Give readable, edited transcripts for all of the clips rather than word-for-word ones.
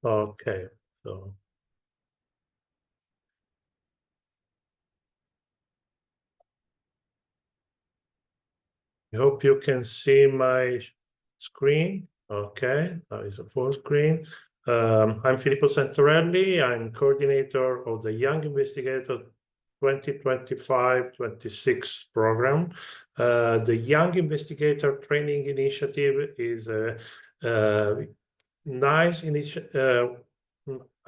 Okay, so I hope you can see my screen. Okay, that is a full screen. I'm Filippo Santorelli. I'm coordinator of the Young Investigator 2025-26 program. The Young Investigator Training Initiative is a nice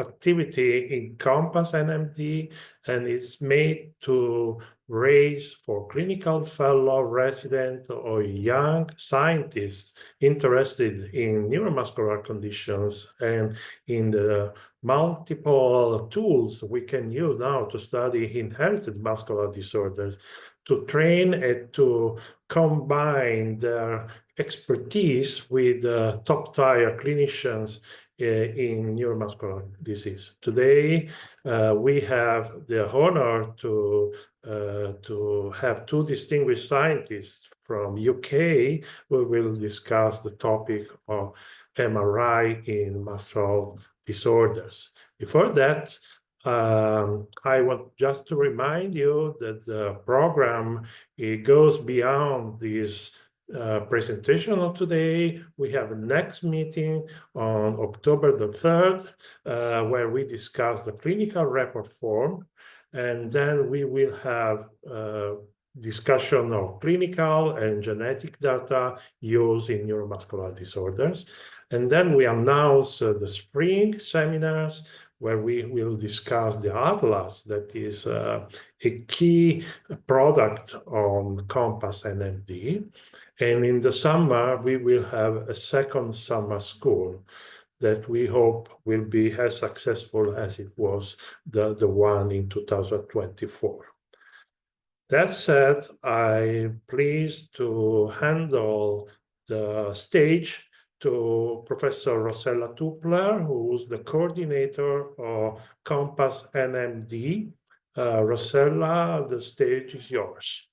activity in CoMPaSS-NMD, and it's made to raise for clinical fellow, resident, or young scientists interested in neuromuscular conditions and in the multiple tools we can use now to study inherited muscular disorders, to train and to combine their expertise with top-tier clinicians in neuromuscular disease. Today, we have the honor to have two distinguished scientists from UK who will discuss the topic of MRI in muscle disorders. Before that, I want just to remind you that the program, it goes beyond this presentation of today. We have a next meeting on October the 3rd, where we discuss the clinical report form, and then we will have discussion of clinical and genetic data used in neuromuscular disorders. And then we announce the spring seminars, where we will discuss the Atlas, that is a key product on CoMPaSS-NMD. And in the summer, we will have a second summer school that we hope will be as successful as it was the one in 2024. That said, I'm pleased to handle the stage to Professor Rossella Tupler, who's the coordinator of CoMPaSS-NMD. Rossella, the stage is yours.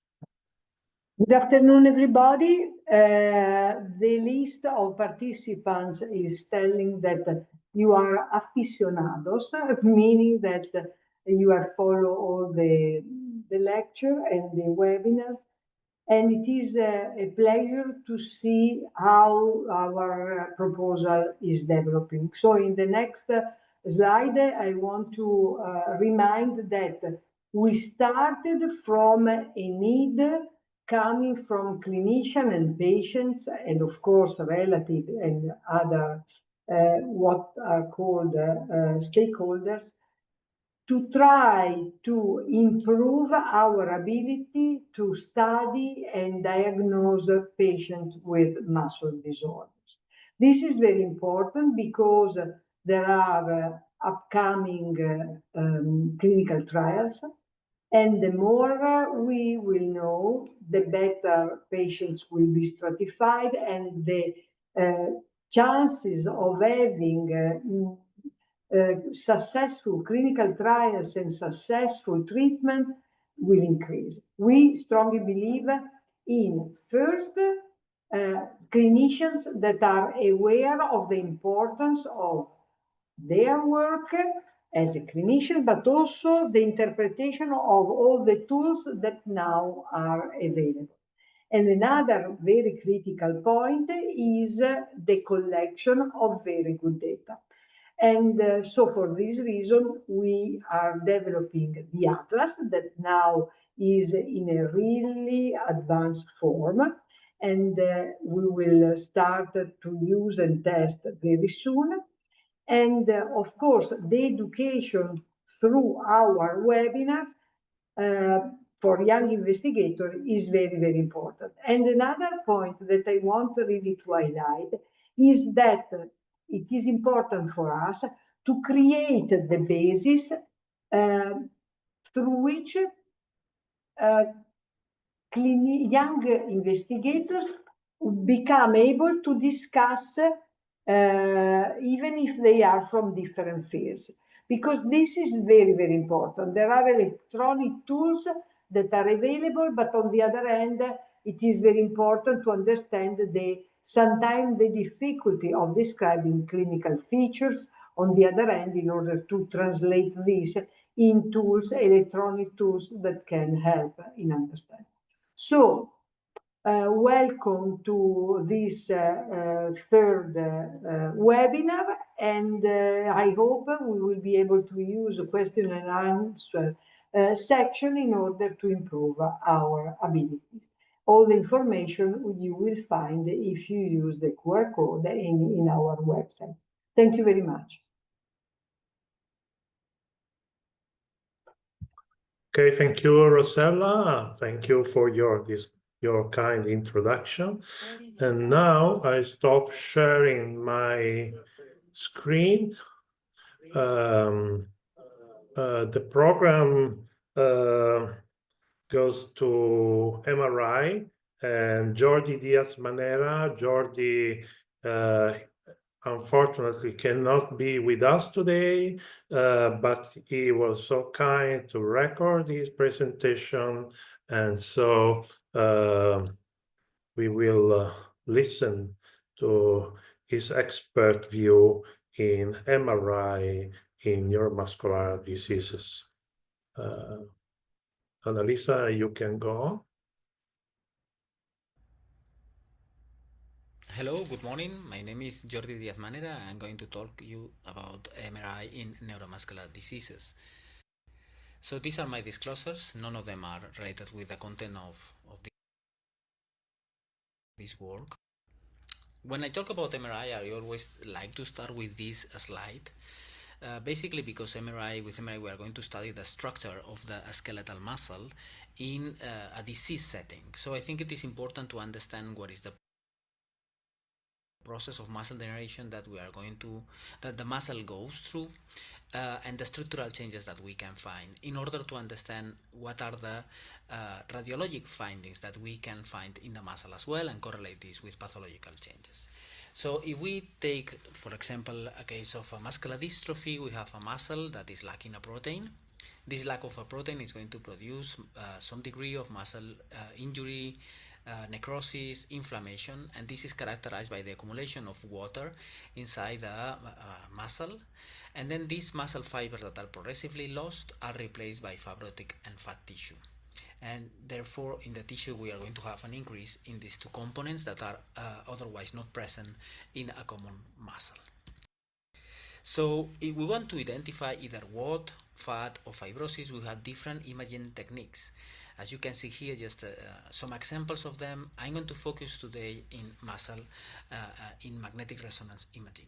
Good afternoon, everybody. The list of participants is telling that you are aficionados, meaning that you have followed all the lecture and the webinars. And it is a pleasure to see how our proposal is developing. So in the next slide, I want to remind that we started from a need coming from clinicians and patients, and of course, relatives and other what are called stakeholders, to try to improve our ability to study and diagnose patients with muscle disorders. This is very important because there are upcoming clinical trials, and the more we will know, the better patients will be stratified, and the chances of having successful clinical trials and successful treatment will increase. We strongly believe in, first, clinicians that are aware of the importance of their work as a clinician, but also the interpretation of all the tools that now are available. And another very critical point is the collection of very good data. And so for this reason, we are developing the Atlas that now is in a really advanced form. And we will start to use and test very soon. And of course, the education through our webinars for young investigators is very, very important. And another point that I want really to highlight is that it is important for us to create the basis through which young investigators become able to discuss even if they are from different fields, because this is very, very important. There are electronic tools that are available, but on the other hand, it is very important to understand sometimes the difficulty of describing clinical features on the other end in order to translate this in tools, electronic tools that can help in understanding. So, welcome to this third webinar, and I hope we will be able to use a question and answer section in order to improve our abilities. All the information you will find if you use the QR code in our website. Thank you very much. Okay, thank you, Rosella. Thank you for your kind introduction. And now I stop sharing my screen. The program goes to MRI, and Jordi Diaz-Manera. Jordi unfortunately cannot be with us today, but he was so kind to record his presentation, and so we will listen to his expert view in MRI in neuromuscular diseases. Annalisa, you can go on. Hello, good morning. My name is Jordi Diaz-Manera. I'm going to talk to you about MRI in neuromuscular diseases. So these are my disclosures. None of them are related with the content of this work. When I talk about MRI, I always like to start with this slide. Basically because with MRI we are going to study the structure of the skeletal muscle in a disease setting. So I think it is important to understand what is the process of muscle degeneration that the muscle goes through, and the structural changes that we can find in order to understand what are the radiologic findings that we can find in the muscle as well and correlate this with pathological changes. So if we take, for example, a case of a muscular dystrophy, we have a muscle that is lacking a protein. This lack of a protein is going to produce some degree of muscle injury, necrosis, inflammation, and this is characterized by the accumulation of water inside the muscle, and then these muscle fibers that are progressively lost are replaced by fibrotic and fat tissue, and therefore in the tissue we are going to have an increase in these two components that are otherwise not present in a common muscle. So if we want to identify either WOT, fat or fibrosis, we have different imaging techniques. As you can see here, just some examples of them. I'm going to focus today in muscle, in magnetic resonance imaging.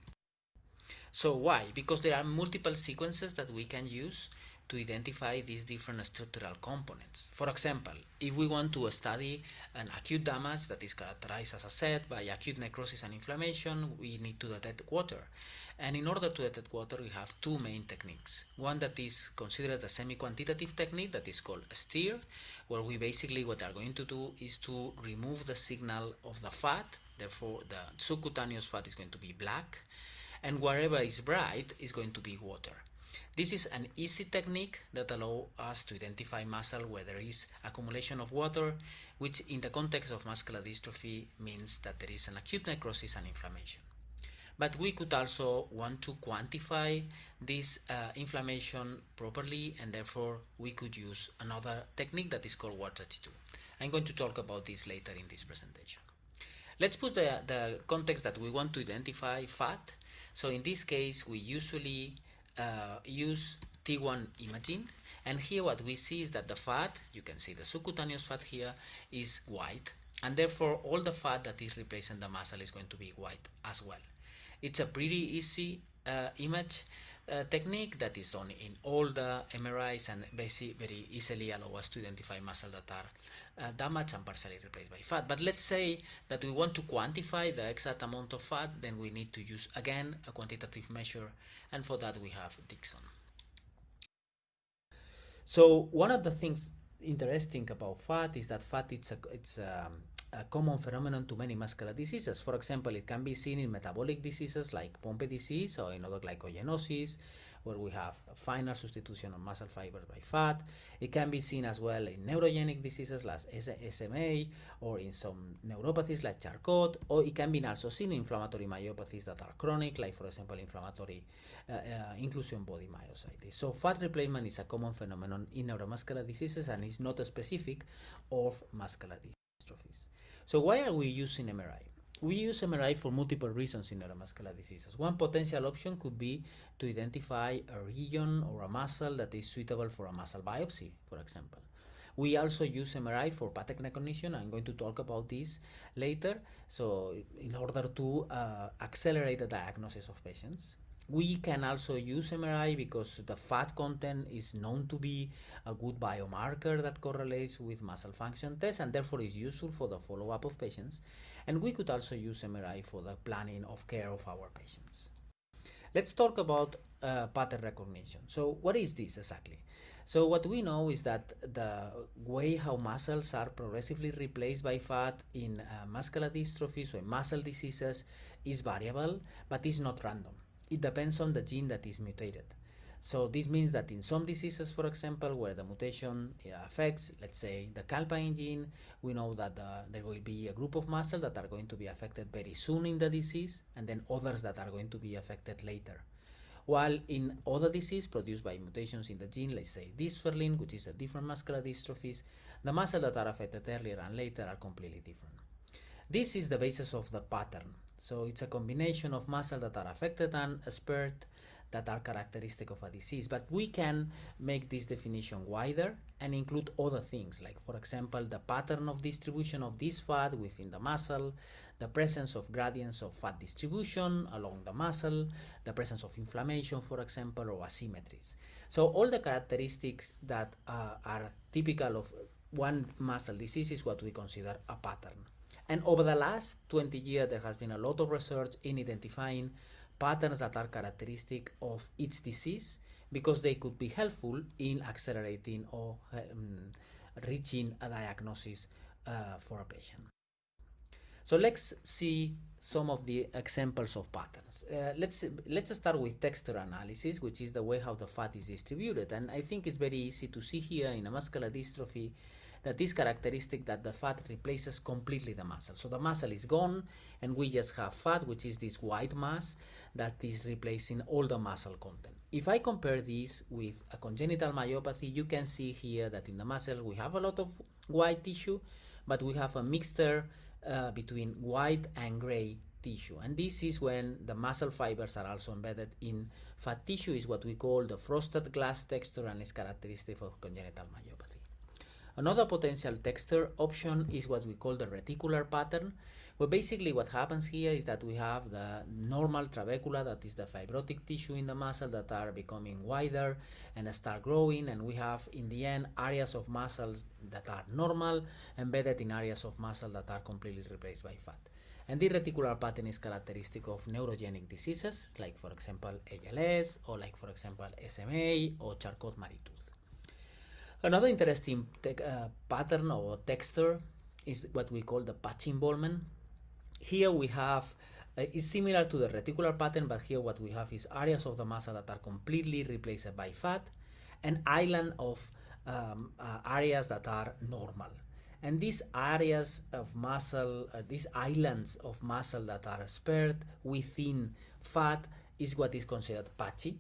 So why? Because there are multiple sequences that we can use to identify these different structural components. For example, if we want to study an acute damage that is characterized, as I said, by acute necrosis and inflammation, we need to detect water. And in order to detect water, we have two main techniques. One that is considered a semi-quantitative technique that is called STIR, where we basically what are going to do is to remove the signal of the fat, therefore the subcutaneous fat is going to be black, and wherever is bright is going to be water. This is an easy technique that allows us to identify muscle where there is accumulation of water, which in the context of muscular dystrophy means that there is an acute necrosis and inflammation. But we could also want to quantify this inflammation properly, and therefore we could use another technique that is called WAT32. I'm going to talk about this later in this presentation. Let's put the context that we want to identify fat. So in this case, we usually use T1 imaging, and here what we see is that the fat, you can see the subcutaneous fat here, is white, and therefore all the fat that is replacing the muscle is going to be white as well. It's a pretty easy image technique that is done in all the MRIs and basically very easily allow us to identify muscle that are damaged and partially replaced by fat. But let's say that we want to quantify the exact amount of fat, then we need to use again a quantitative measure, and for that we have Dixon. So one of the things interesting about fat is that fat it's a common phenomenon to many muscular diseases. For example, it can be seen in metabolic diseases like Pompe disease or in other glycogenosis, where we have a final substitution of muscle fibers by fat. It can be seen as well in neurogenic diseases like SMA, or in some neuropathies like Charcot, or it can be also seen in inflammatory myopathies that are chronic, like for example inflammatory inclusion body myositis. So fat replacement is a common phenomenon in neuromuscular diseases and is not specific of muscular dystrophies. So why are we using MRI? We use MRI for multiple reasons in neuromuscular diseases. One potential option could be to identify a region or a muscle that is suitable for a muscle biopsy, for example. We also use MRI for pattern recognition. I'm going to talk about this later. So in order to accelerate the diagnosis of patients. We can also use MRI because the fat content is known to be a good biomarker that correlates with muscle function tests and therefore is useful for the follow-up of patients. And we could also use MRI for the planning of care of our patients. Let's talk about pattern recognition. So what is this exactly? So what we know is that the way how muscles are progressively replaced by fat in muscular dystrophies or in muscle diseases is variable, but is not random. It depends on the gene that is mutated. So this means that in some diseases, for example, where the mutation affects, let's say, the calpain gene, we know that there will be a group of muscles that are going to be affected very soon in the disease, and then others that are going to be affected later. While in other disease produced by mutations in the gene, let's say dysferlin, which is a different muscular dystrophies, the muscles that are affected earlier and later are completely different. This is the basis of the pattern. So it's a combination of muscles that are affected and spared that are characteristic of a disease. But we can make this definition wider and include other things, like for example, the pattern of distribution of this fat within the muscle, the presence of gradients of fat distribution along the muscle, the presence of inflammation, for example, or asymmetries. So all the characteristics that are typical of one muscle disease is what we consider a pattern. And over the last 20 years, there has been a lot of research in identifying patterns that are characteristic of each disease because they could be helpful in accelerating or reaching a diagnosis for a patient. So let's see some of the examples of patterns. Let's start with texture analysis, which is the way how the fat is distributed. And I think it's very easy to see here in a muscular dystrophy that is characteristic that the fat replaces completely the muscle. So the muscle is gone and we just have fat, which is this white mass that is replacing all the muscle content. If I compare this with a congenital myopathy, you can see here that in the muscle we have a lot of white tissue, but we have a mixture between white and gray tissue. And this is when the muscle fibers are also embedded in fat tissue, is what we call the frosted glass texture and is characteristic of congenital myopathy. Another potential texture option is what we call the reticular pattern, where basically what happens here is that we have the normal trabecula, that is the fibrotic tissue in the muscle, that are becoming wider and start growing, and we have in the end areas of muscles that are normal embedded in areas of muscle that are completely replaced by fat. And the reticular pattern is characteristic of neurogenic diseases, like for example ALS, or like for example SMA or Charcot-Marie-Tooth. Another interesting pattern or texture is what we call the patch involvement. Here we have, it's similar to the reticular pattern, but here what we have is areas of the muscle that are completely replaced by fat, and island of areas that are normal. And these areas of muscle, these islands of muscle that are spared within fat is what is considered patchy.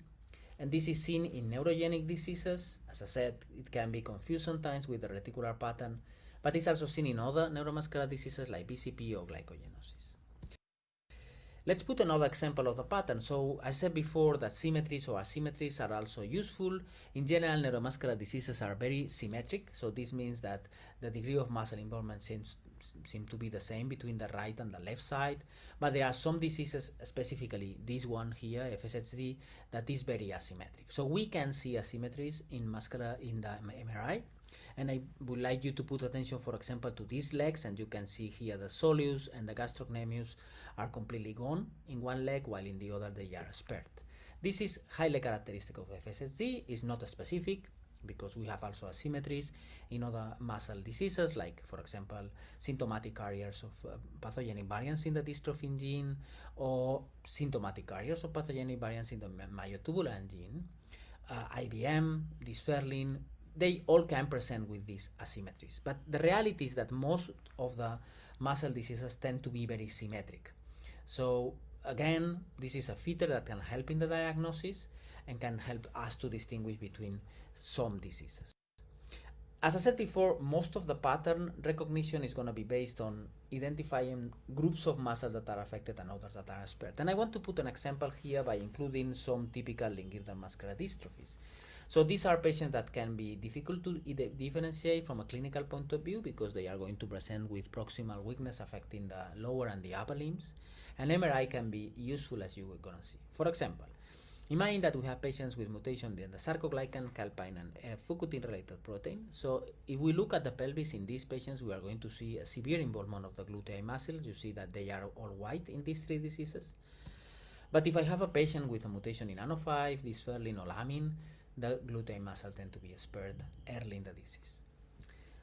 And this is seen in neurogenic diseases. As I said, it can be confused sometimes with the reticular pattern, but it's also seen in other neuromuscular diseases like BCP or glycogenosis. Let's put another example of the pattern. So I said before that symmetries or asymmetries are also useful. In general, neuromuscular diseases are very symmetric. So this means that the degree of muscle involvement seems to be the same between the right and the left side. But there are some diseases, specifically this one here, FSHD, that is very asymmetric. So we can see asymmetries in the MRI. And I would like you to put attention, for example, to these legs, and you can see here the soleus and the gastrocnemius are completely gone in one leg, while in the other they are spared. This is highly characteristic of FSHD. It's not specific because we have also asymmetries in other muscle diseases, like, for example, symptomatic carriers of pathogenic variants in the dystrophin gene, or symptomatic carriers of pathogenic variants in the myotubular gene, IBM, dysferlin, they all can present with these asymmetries. But the reality is that most of the muscle diseases tend to be very symmetric. So again, this is a feature that can help in the diagnosis and can help us to distinguish between some diseases. As I said before, most of the pattern recognition is going to be based on identifying groups of muscle that are affected and others that are spared. And I want to put an example here by including some typical limb-girdle muscular dystrophies. So these are patients that can be difficult to differentiate from a clinical point of view because they are going to present with proximal weakness affecting the lower and the upper limbs. And MRI can be useful, as you were going to see. For example, imagine that we have patients with mutation in the sarcoglycan, calpain, and fukutin-related protein. So if we look at the pelvis in these patients, we are going to see a severe involvement of the gluteal muscles. You see that they are all white in these three diseases. But if I have a patient with a mutation in ANO5, dysferlin, or lamin, the gluteal muscle tend to be spared early in the disease.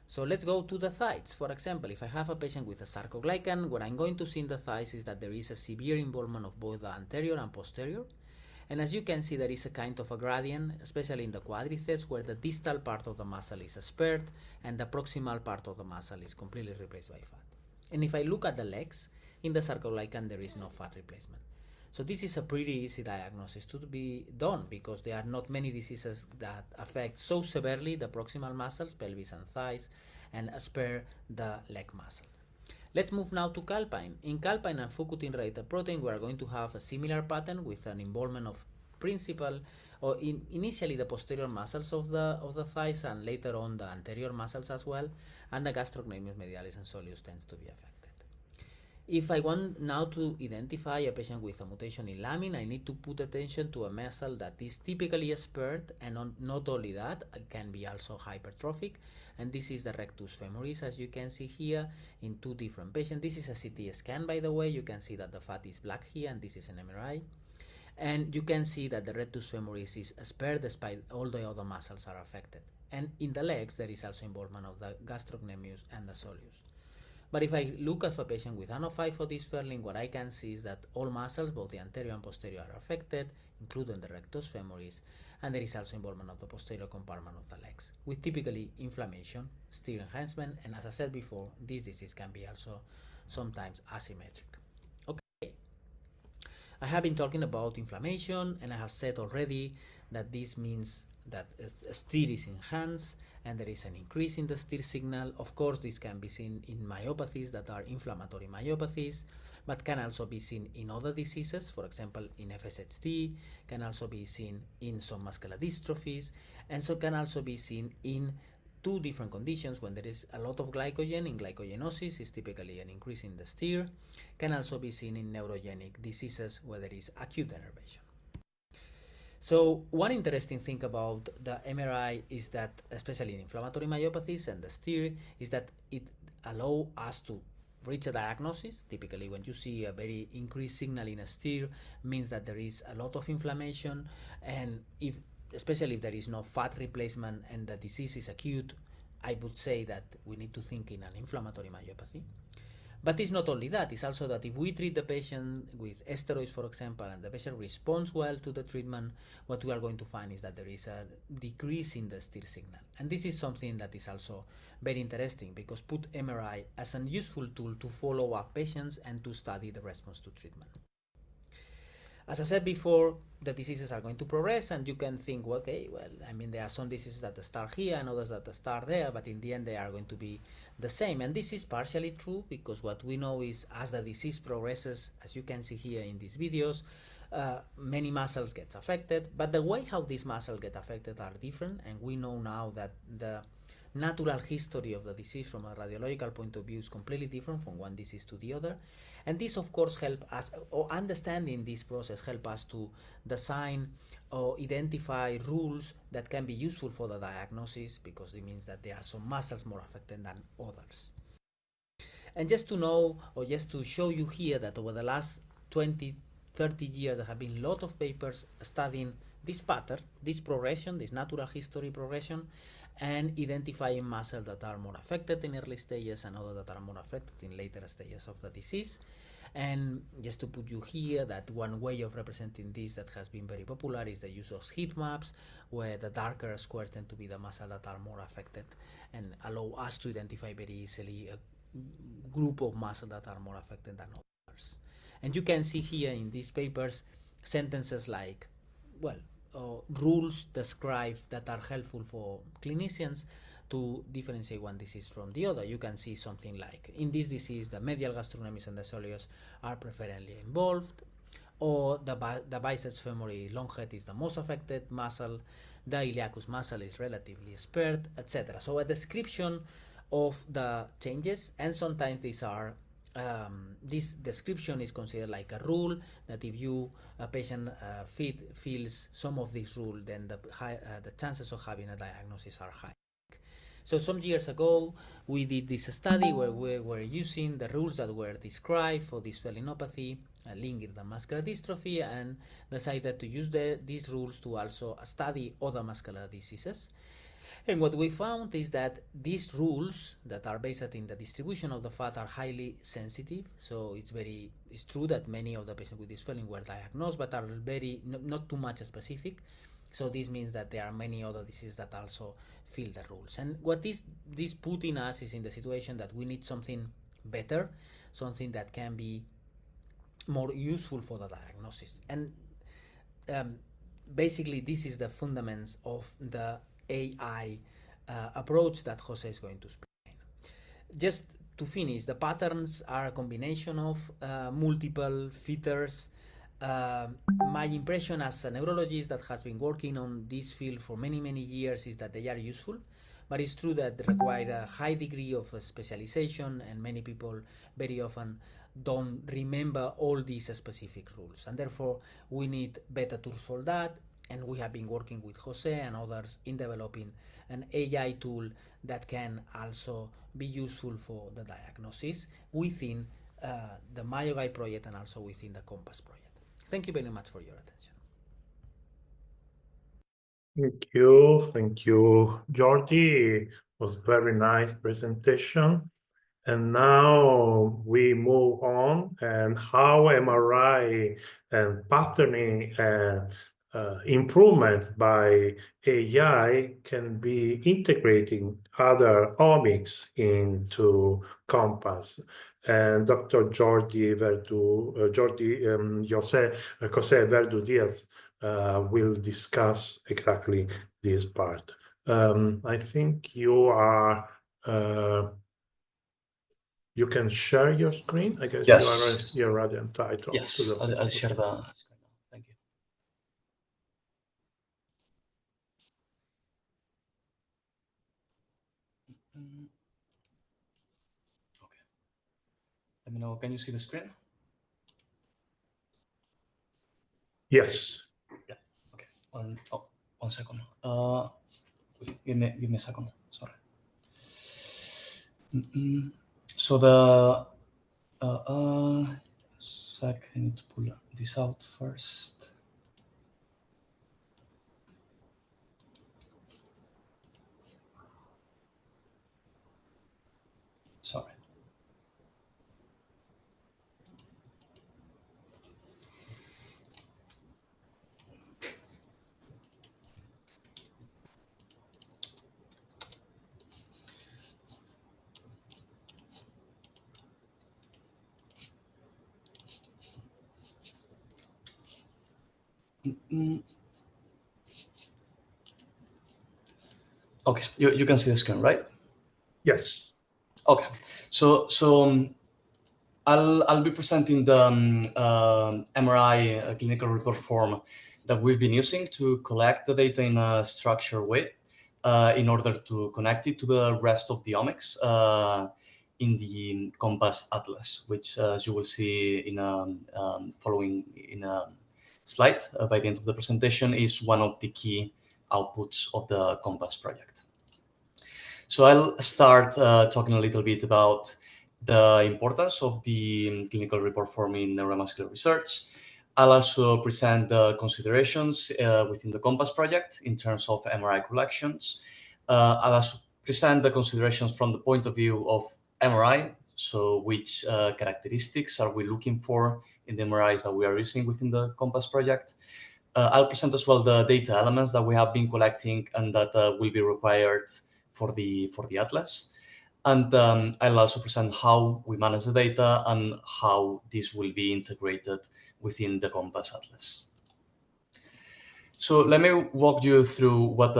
So let's go to the thighs. For example, if I have a patient with a sarcoglycan, what I'm going to see in the thighs is that there is a severe involvement of both the anterior and posterior. And as you can see, there is a kind of a gradient, especially in the quadriceps, where the distal part of the muscle is spared and the proximal part of the muscle is completely replaced by fat. And if I look at the legs, in the sarcoglycan, there is no fat replacement. So this is a pretty easy diagnosis to be done because there are not many diseases that affect so severely the proximal muscles, pelvis and thighs, and spare the leg muscle. Let's move now to calpain. In calpain and fukutin-related protein, we are going to have a similar pattern with an involvement of initially the posterior muscles of the thighs and later on the anterior muscles as well, and the gastrocnemius medialis and soleus tends to be affected. If I want now to identify a patient with a mutation in lamin, I need to put attention to a muscle that is typically spared, and not only that, it can be also hypertrophic, and this is the rectus femoris, as you can see here in two different patients. This is a CT scan, by the way. You can see that the fat is black here, and this is an MRI. And you can see that the rectus femoris is spared despite all the other muscles are affected. And in the legs, there is also involvement of the gastrocnemius and the soleus. But if I look at a patient with ANO5 or dysferlin, what I can see is that all muscles, both the anterior and posterior, are affected, including the rectus femoris, and there is also involvement of the posterior compartment of the legs, with typically inflammation, steer enhancement, and as I said before, this disease can be also sometimes asymmetric. Okay, I have been talking about inflammation, and I have said already that this means that steer is enhanced and there is an increase in the steer signal. Of course, this can be seen in myopathies that are inflammatory myopathies, but can also be seen in other diseases, for example, in FSHD, can also be seen in some muscular dystrophies, and so can also be seen in two different conditions. When there is a lot of glycogen, in glycogenosis is typically an increase in the steer, can also be seen in neurogenic diseases where there is acute denervation. So one interesting thing about the MRI is that, especially in inflammatory myopathies and the steer, is that it allows us to reach a diagnosis. Typically, when you see a very increased signal in a steer, means that there is a lot of inflammation, and especially if there is no fat replacement and the disease is acute, I would say that we need to think in an inflammatory myopathy. But it's not only that, it's also that if we treat the patient with steroids, for example, and the patient responds well to the treatment, what we are going to find is that there is a decrease in the steer signal. And this is something that is also very interesting because put MRI as a useful tool to follow up patients and to study the response to treatment. As I said before, the diseases are going to progress, and you can think, well, okay, well, I mean, there are some diseases that start here and others that start there, but in the end they are going to be the same. And this is partially true because what we know is as the disease progresses, as you can see here in these videos, many muscles get affected, but the way how these muscles get affected are different, and we know now that the natural history of the disease from a radiological point of view is completely different from one disease to the other. And this, of course, help us, or understanding this process, help us to design or identify rules that can be useful for the diagnosis, because it means that there are some muscles more affected than others. And just to know, or just to show you here that over the last 20 30 years, there have been a lot of papers studying this pattern, this progression, this natural history progression, and identifying muscles that are more affected in early stages and others that are more affected in later stages of the disease. And just to put you here, that one way of representing this that has been very popular is the use of heat maps, where the darker squares tend to be the muscles that are more affected and allow us to identify very easily a group of muscles that are more affected than others. And you can see here in these papers sentences like, well, rules described that are helpful for clinicians to differentiate one disease from the other. You can see something like, in this disease, the medial gastrocnemius and the soleus are preferentially involved, or the biceps femoris long head is the most affected muscle, the iliacus muscle is relatively spared, etc. So a description of the changes, and sometimes these are this description is considered like a rule, that if a patient feels some of this rule, then the chances of having a diagnosis are high. So some years ago, we did this study where we were using the rules that were described for this phelinopathy, linked the muscular dystrophy, and decided to use these rules to also study other muscular diseases. And what we found is that these rules that are based in the distribution of the fat are highly sensitive. So it's true that many of the patients with this swelling were diagnosed, but are very not too much specific. So this means that there are many other diseases that also fill the rules. And what this putting us is in the situation that we need something better, something that can be more useful for the diagnosis. And basically, this is the fundamentals of the AI approach that Jose is going to explain. Just to finish, the patterns are a combination of multiple features. My impression as a neurologist that has been working on this field for many years is that they are useful, but it's true that they require a high degree of specialization, and many people very often don't remember all these specific rules, and therefore we need better tools for that. And we have been working with Jose and others in developing an AI tool that can also be useful for the diagnosis within the MyoGuide project and also within the CoMPaSS project. Thank you very much for your attention. Thank you, Jordi. It was very nice presentation. And now we move on, and how MRI and patterning and improvement by AI can be integrating other omics into CoMPaSS. And Dr. José Verdu Diaz will discuss exactly this part. I think you are. You can share your screen. I guess yes. you're already entitled. Yes, I'll share the screen now. Thank you. Okay. Let me know. Can you see the screen? Yes. Yeah. Okay. One second. Give me a second. Sorry. So the sec. I need to pull this out first. Sorry. Okay, you can see the screen, right? Yes. Okay, so I'll be presenting the MRI clinical report form that we've been using to collect the data in a structured way in order to connect it to the rest of the omics in the CoMPaSS Atlas, which, as you will see in following in a slide by the end of the presentation, is one of the key outputs of the CoMPaSS project. So I'll start talking a little bit about the importance of the clinical report form in neuromuscular research, I'll also present the considerations within the CoMPaSS project in terms of MRI collections. I'll also present the considerations from the point of view of MRI, so which characteristics are we looking for in the MRIs that we are using within the CoMPaSS project. I'll present as well the data elements that we have been collecting and that will be required for the atlas. And I'll also present how we manage the data and how this will be integrated within the CoMPaSS Atlas. So let me walk you through what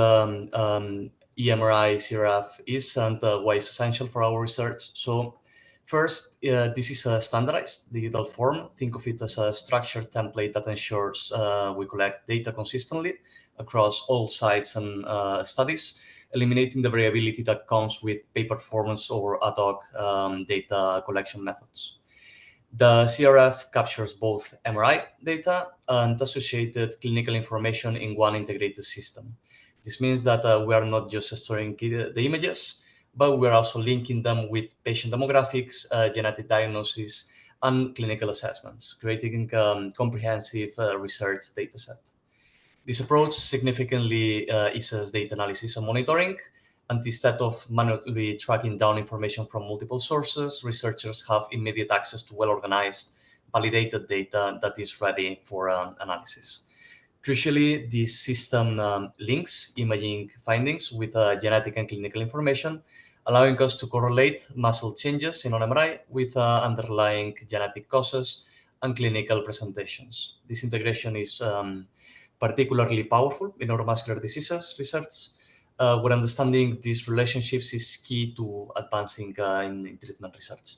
eMRICRF is and why it's essential for our research. So first, this is a standardized digital form. Think of it as a structured template that ensures we collect data consistently across all sites and studies, eliminating the variability that comes with pay-performance or ad hoc data collection methods. The CRF captures both MRI data and associated clinical information in one integrated system. This means that we are not just storing the images, but we're also linking them with patient demographics, genetic diagnosis, and clinical assessments, creating a comprehensive research dataset. This approach significantly eases data analysis and monitoring, and instead of manually tracking down information from multiple sources, researchers have immediate access to well-organized, validated data that is ready for analysis. Crucially, this system links imaging findings with genetic and clinical information, allowing us to correlate muscle changes in an MRI with underlying genetic causes and clinical presentations. This integration is particularly powerful in neuromuscular diseases research, where understanding these relationships is key to advancing in treatment research.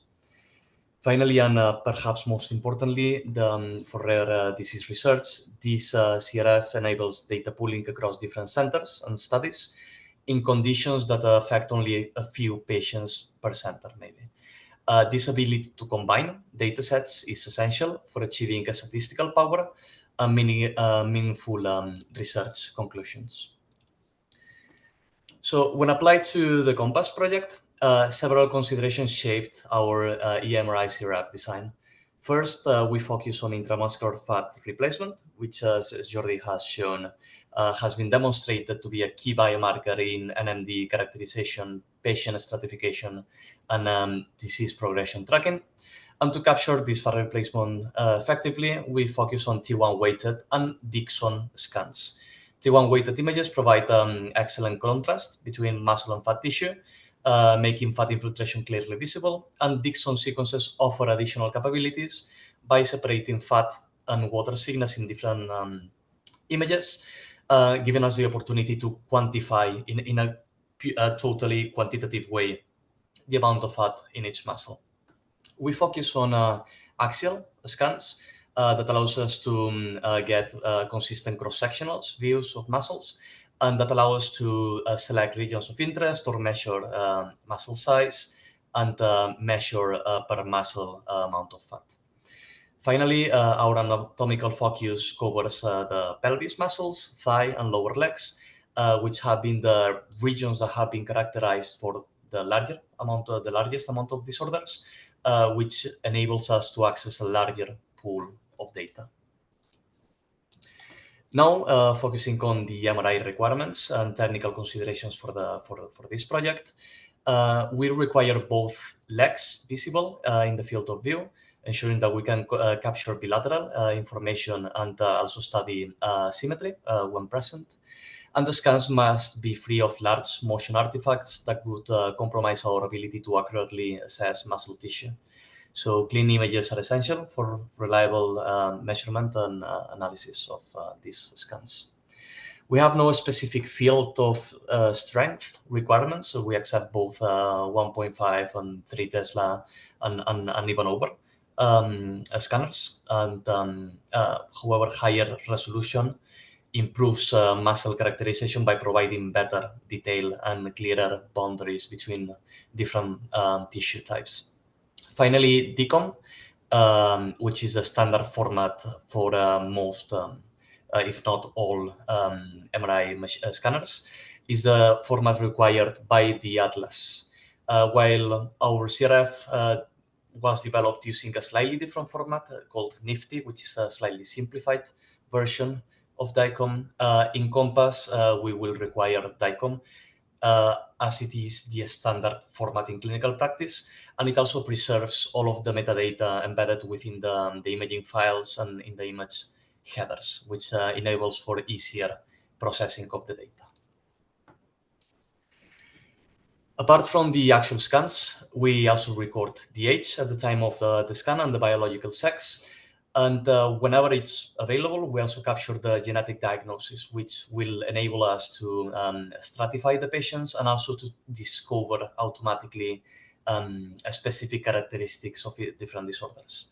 Finally, and perhaps most importantly, for rare disease research, this CRF enables data pooling across different centers and studies in conditions that affect only a few patients per center, maybe. This ability to combine data sets is essential for achieving a statistical power and meaningful research conclusions. So when applied to the CoMPaSS project, several considerations shaped our eMRICRF design. First, we focus on intramuscular fat replacement, which, as Jordi has shown, has been demonstrated to be a key biomarker in NMD characterization, patient stratification, and disease progression tracking. And to capture this fat replacement effectively, we focus on T1 weighted and Dixon scans. T1 weighted images provide excellent contrast between muscle and fat tissue, making fat infiltration clearly visible, and Dixon sequences offer additional capabilities by separating fat and water signals in different images, giving us the opportunity to quantify in a totally quantitative way the amount of fat in each muscle. We focus on axial scans that allows us to get consistent cross-sectional views of muscles, and that allow us to select regions of interest or measure muscle size and measure per muscle amount of fat. Finally, our anatomical focus covers the pelvis muscles, thigh, and lower legs, which have been the regions that have been characterized for the largest amount of disorders, which enables us to access a larger pool of data. Now, focusing on the MRI requirements and technical considerations for this project, we require both legs visible in the field of view, ensuring that we can capture bilateral information and also study symmetry when present. And the scans must be free of large motion artifacts that would compromise our ability to accurately assess muscle tissue. So clean images are essential for reliable measurement and analysis of these scans. We have no specific field of strength requirements, so we accept both 1.5 and 3 Tesla and even over scanners. And however, higher resolution improves muscle characterization by providing better detail and clearer boundaries between different tissue types. Finally, DCOM, which is the standard format for most, if not all, MRI scanners, is the format required by the Atlas. While our CRF was developed using a slightly different format called NIfTY, which is a slightly simplified version of DICOM. In CoMPaSS, we will require DICOM as it is the standard format in clinical practice, and it also preserves all of the metadata embedded within the imaging files and in the image headers, which enables for easier processing of the data. Apart from the actual scans, we also record the age at the time of the scan and the biological sex. And whenever it's available, we also capture the genetic diagnosis, which will enable us to stratify the patients and also to discover automatically specific characteristics of different disorders.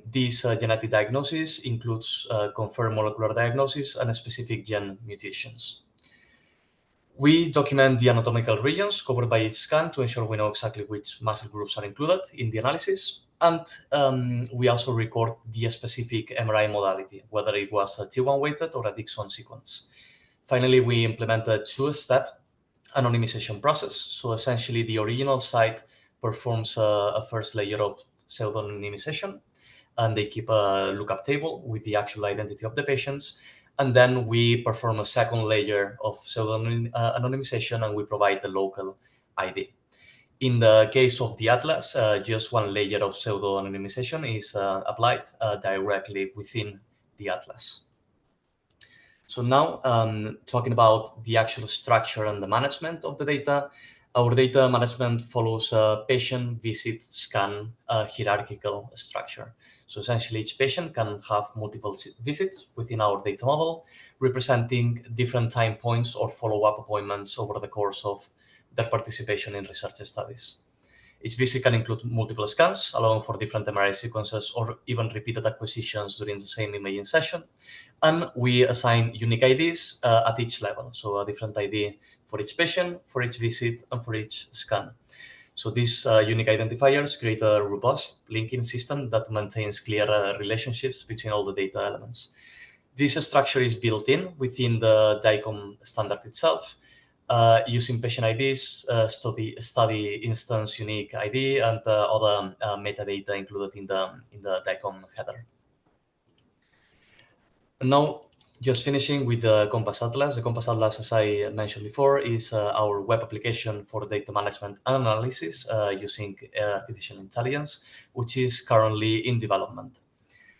This genetic diagnosis includes confirmed molecular diagnosis and specific gene mutations. We document the anatomical regions covered by each scan to ensure we know exactly which muscle groups are included in the analysis. And we also record the specific MRI modality, whether it was a T1 weighted or a Dixon sequence. Finally, we implement a two-step anonymization process. So essentially, the original site performs a first layer of pseudo-anonymization, and they keep a lookup table with the actual identity of the patients. And then we perform a second layer of pseudo-anonymization, and we provide the local ID. In the case of the atlas, just one layer of pseudo-anonymization is applied directly within the atlas. So now, talking about the actual structure and the management of the data, our data management follows a patient, visit, scan, hierarchical structure. So essentially, each patient can have multiple visits within our data model, representing different time points or follow-up appointments over the course of their participation in research studies. Each visit can include multiple scans, allowing for different MRI sequences or even repeated acquisitions during the same imaging session. And we assign unique IDs at each level. So a different ID for each patient, for each visit, and for each scan. So these unique identifiers create a robust linking system that maintains clear relationships between all the data elements. This structure is built in within the DICOM standard itself, using patient IDs, study instance unique ID, and other metadata included in the DICOM header. And now, just finishing with the CoMPaSS Atlas. The CoMPaSS Atlas, as I mentioned before, is our web application for data management and analysis using artificial intelligence, which is currently in development.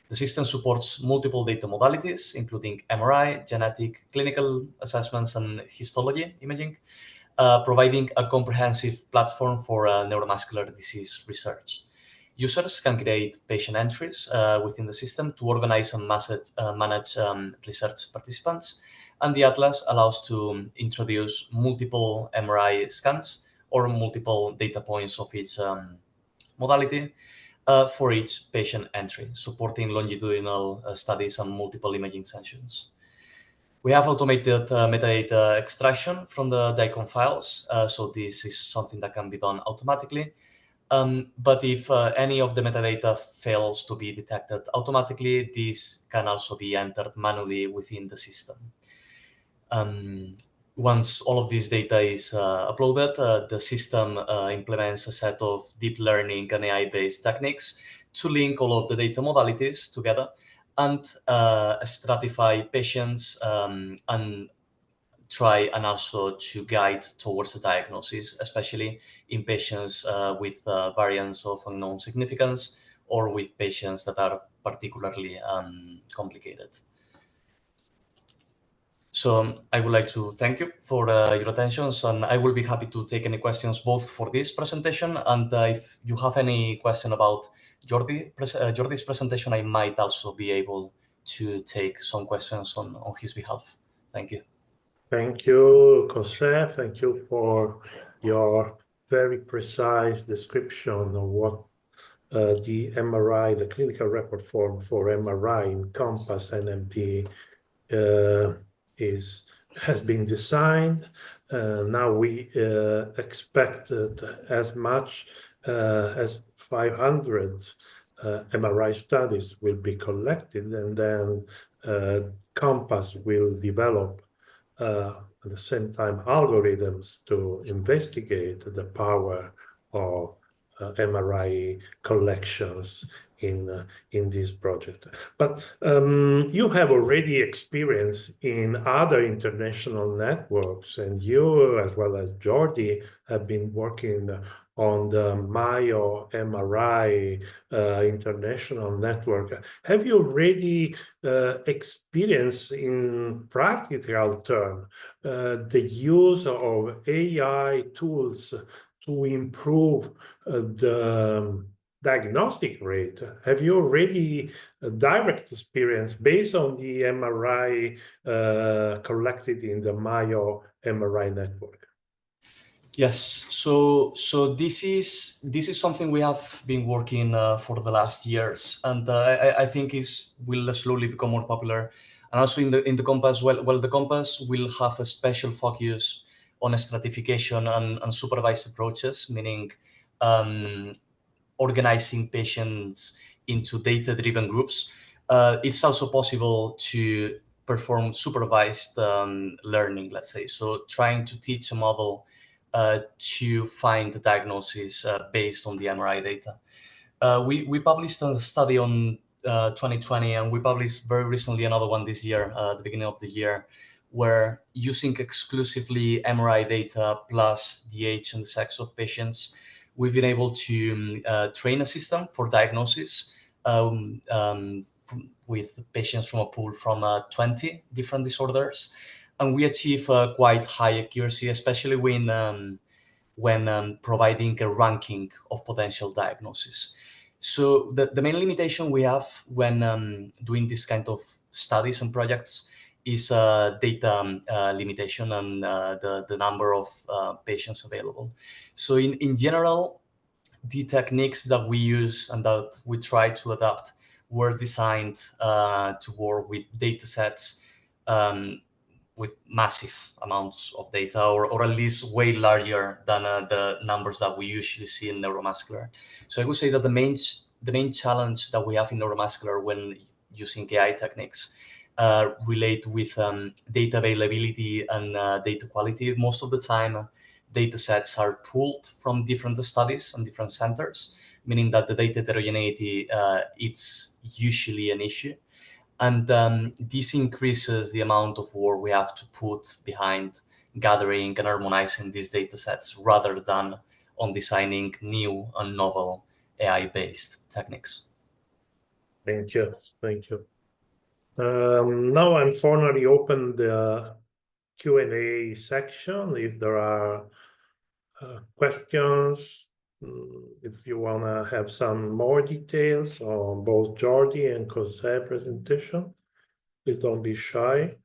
The system supports multiple data modalities, including MRI, genetic, clinical assessments, and histology imaging, providing a comprehensive platform for neuromuscular disease research. Users can create patient entries within the system to organize and manage research participants, and the Atlas allows to introduce multiple MRI scans or multiple data points of each modality for each patient entry, supporting longitudinal studies and multiple imaging sessions. We have automated metadata extraction from the DICOM files, so this is something that can be done automatically. But if any of the metadata fails to be detected automatically, this can also be entered manually within the system. Once all of this data is uploaded, the system implements a set of deep learning and AI-based techniques to link all of the data modalities together and stratify patients and try and also to guide towards the diagnosis, especially in patients with variants of unknown significance or with patients that are particularly complicated. So I would like to thank you for your attention, and I will be happy to take any questions both for this presentation and if you have any question about Jordi's presentation, I might also be able to take some questions on his behalf. Thank you. Thank you, Jose. Thank you for your very precise description of what the MRI, the clinical report form for MRI in CoMPaSS-NMD has been designed. Now we expect as much as 500 MRI studies will be collected, and then CoMPaSS will develop at the same time algorithms to investigate the power of MRI collections in this project. But you have already experience in other international networks, and you, as well as Jordi, have been working on the Mayo MRI international network. Have you already experienced in practical terms the use of AI tools to improve the diagnostic rate? Have you already a direct experience based on the MRI collected in the Mayo MRI network? Yes, so this is something we have been working for the last years, and I think will slowly become more popular. And also in the CoMPaSS, well, the CoMPaSS will have a special focus on stratification and supervised approaches, meaning organizing patients into data-driven groups. It's also possible to perform supervised learning, let's say. So trying to teach a model to find the diagnosis based on the MRI data. We published a study on 2020, and we published very recently another one this year, at the beginning of the year, where using exclusively MRI data plus the age and the sex of patients, we've been able to train a system for diagnosis with patients from a pool from 20 different disorders. And we achieve quite high accuracy, especially when providing a ranking of potential diagnoses. So the main limitation we have when doing this kind of studies and projects is data limitation and the number of patients available. So in general, the techniques that we use and that we try to adapt were designed to work with data sets with massive amounts of data, or at least way larger than the numbers that we usually see in neuromuscular. So I would say that the main challenge that we have in neuromuscular when using AI techniques relate with data availability and data quality. Most of the time, data sets are pulled from different studies and different centers, meaning that the data heterogeneity it's usually an issue. And this increases the amount of work we have to put behind gathering and harmonizing these data sets rather than on designing new and novel AI-based techniques. Thank you. Thank you. Now I'm formally open the Q&A section. If there are questions, if you want to have some more details on both Jordi and Jose presentation, please don't be shy,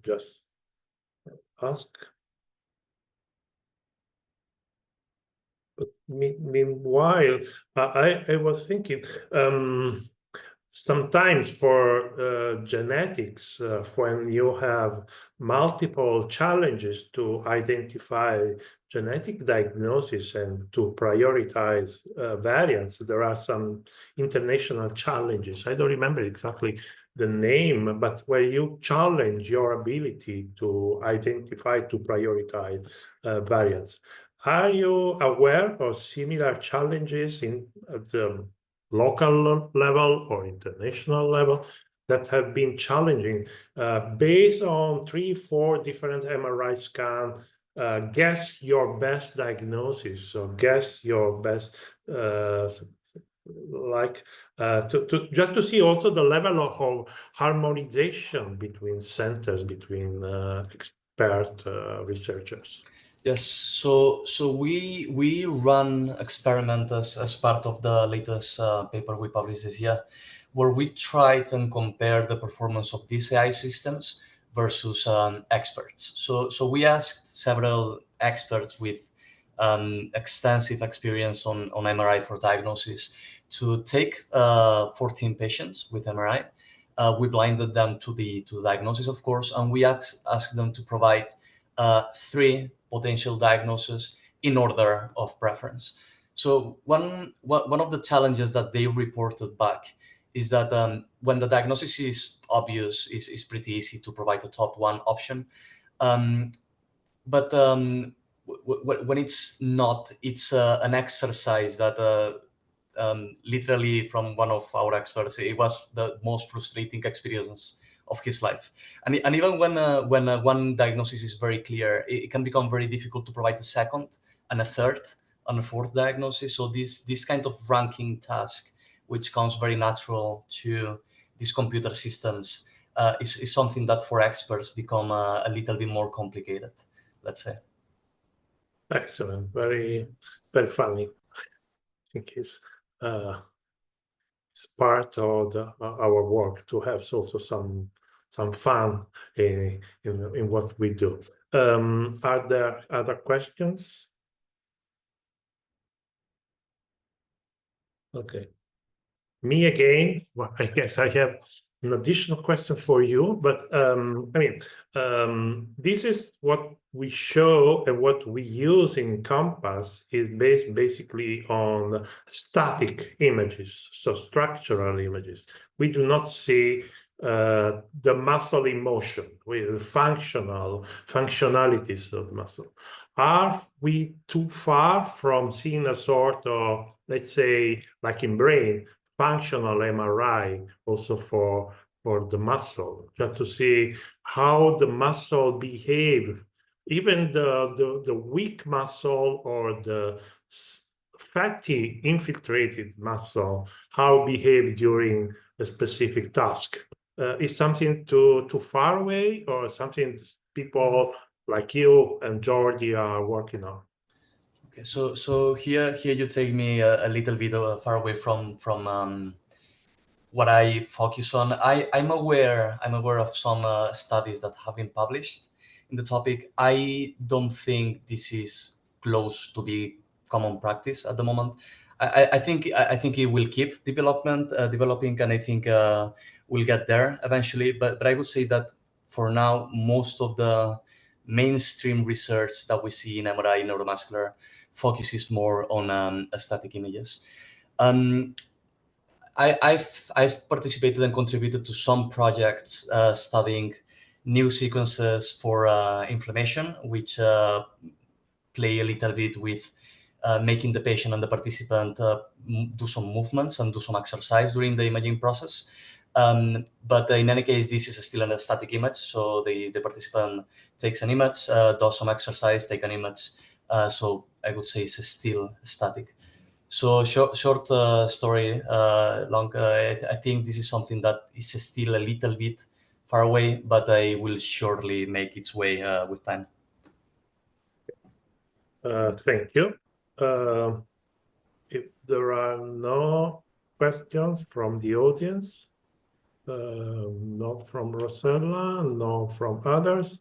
just ask. But meanwhile, I was thinking, sometimes for genetics, when you have multiple challenges to identify genetic diagnosis and to prioritize variants, there are some international challenges. I don't remember exactly the name, but where you challenge your ability to identify, to prioritize variants. Are you aware of similar challenges at the local level or international level that have been challenging based on 3-4 different MRI scans? Guess your best diagnosis, so guess your best just to see also the level of harmonization between centers, between expert researchers. Yes, so we run experiment as part of the latest paper we published this year, where we tried and compare the performance of these AI systems versus experts. So we asked several experts with extensive experience on MRI for diagnosis to take 14 patients with MRI. We blinded them to the diagnosis, of course, and we asked them to provide 3 potential diagnoses in order of preference. So one of the challenges that they reported back is that when the diagnosis is obvious, is pretty easy to provide the top one option. But when it's not, it's an exercise that literally from one of our experts, it was the most frustrating experience of his life. And even when one diagnosis is very clear, it can become very difficult to provide a second and a third and a fourth diagnosis. So this kind of ranking task, which comes very natural to these computer systems, is something that for experts become a little bit more complicated, let's say. Excellent, very, very funny. I think it's part of our work to have also some fun in what we do. Are there other questions? Okay. Me again. Well, I guess I have an additional question for you, but I mean, this is what we show and what we use in CoMPaSS is based basically on static images, so structural images. We do not see the muscle in motion with functionalities of muscle. Are we too far from seeing a sort of, let's say, like in brain, functional MRI also for the muscle, just to see how the muscle behave, even the weak muscle or the fatty infiltrated muscle, how behave during a specific task. Is something too far away, or something people like you and Jordi are working on? Okay, so here you take me a little bit far away from what I focus on. I'm aware of some studies that have been published in the topic. I don't think this is close to be common practice at the moment. I think it will keep developing, and I think we'll get there eventually. But I would say that for now, most of the mainstream research that we see in MRI neuromuscular focuses more on static images. I've participated and contributed to some projects studying new sequences for inflammation, which play a little bit with making the patient and the participant do some movements and do some exercise during the imaging process. But in any case, this is still a static image. So the participant takes an image, does some exercise, take an image. So I would say it's still static. So short story long. I think this is something that is still a little bit far away, but I will surely make its way with time. Thank you. If there are no questions from the audience, not from Rosella, not from others,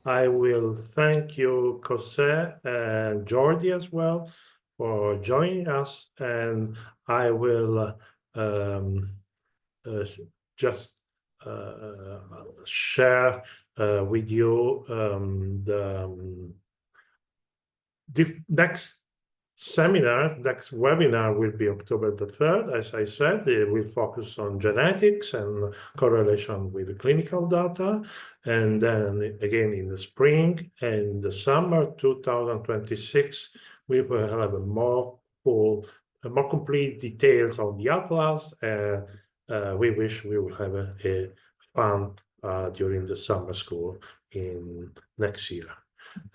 I will thank you, Jose and Jordi as well, for joining us, and I will just share with you the next webinar will be October the 3rd. As I said, it will focus on genetics and correlation with the clinical data. And then again in the spring and the summer 2026, we will have a more complete details on the atlas. We wish we will have a fun during the summer school in next year.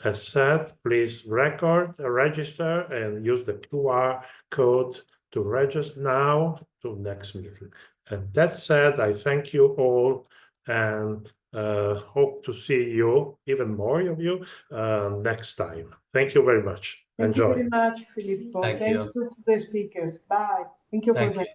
As said, please register and use the QR code to register now to next meeting. And that said, I thank you all and hope to see you, even more of you, next time. Thank you very much. Thank Enjoy. you very much, Filippo. Thank you. To the speakers. Bye. Thank you for that.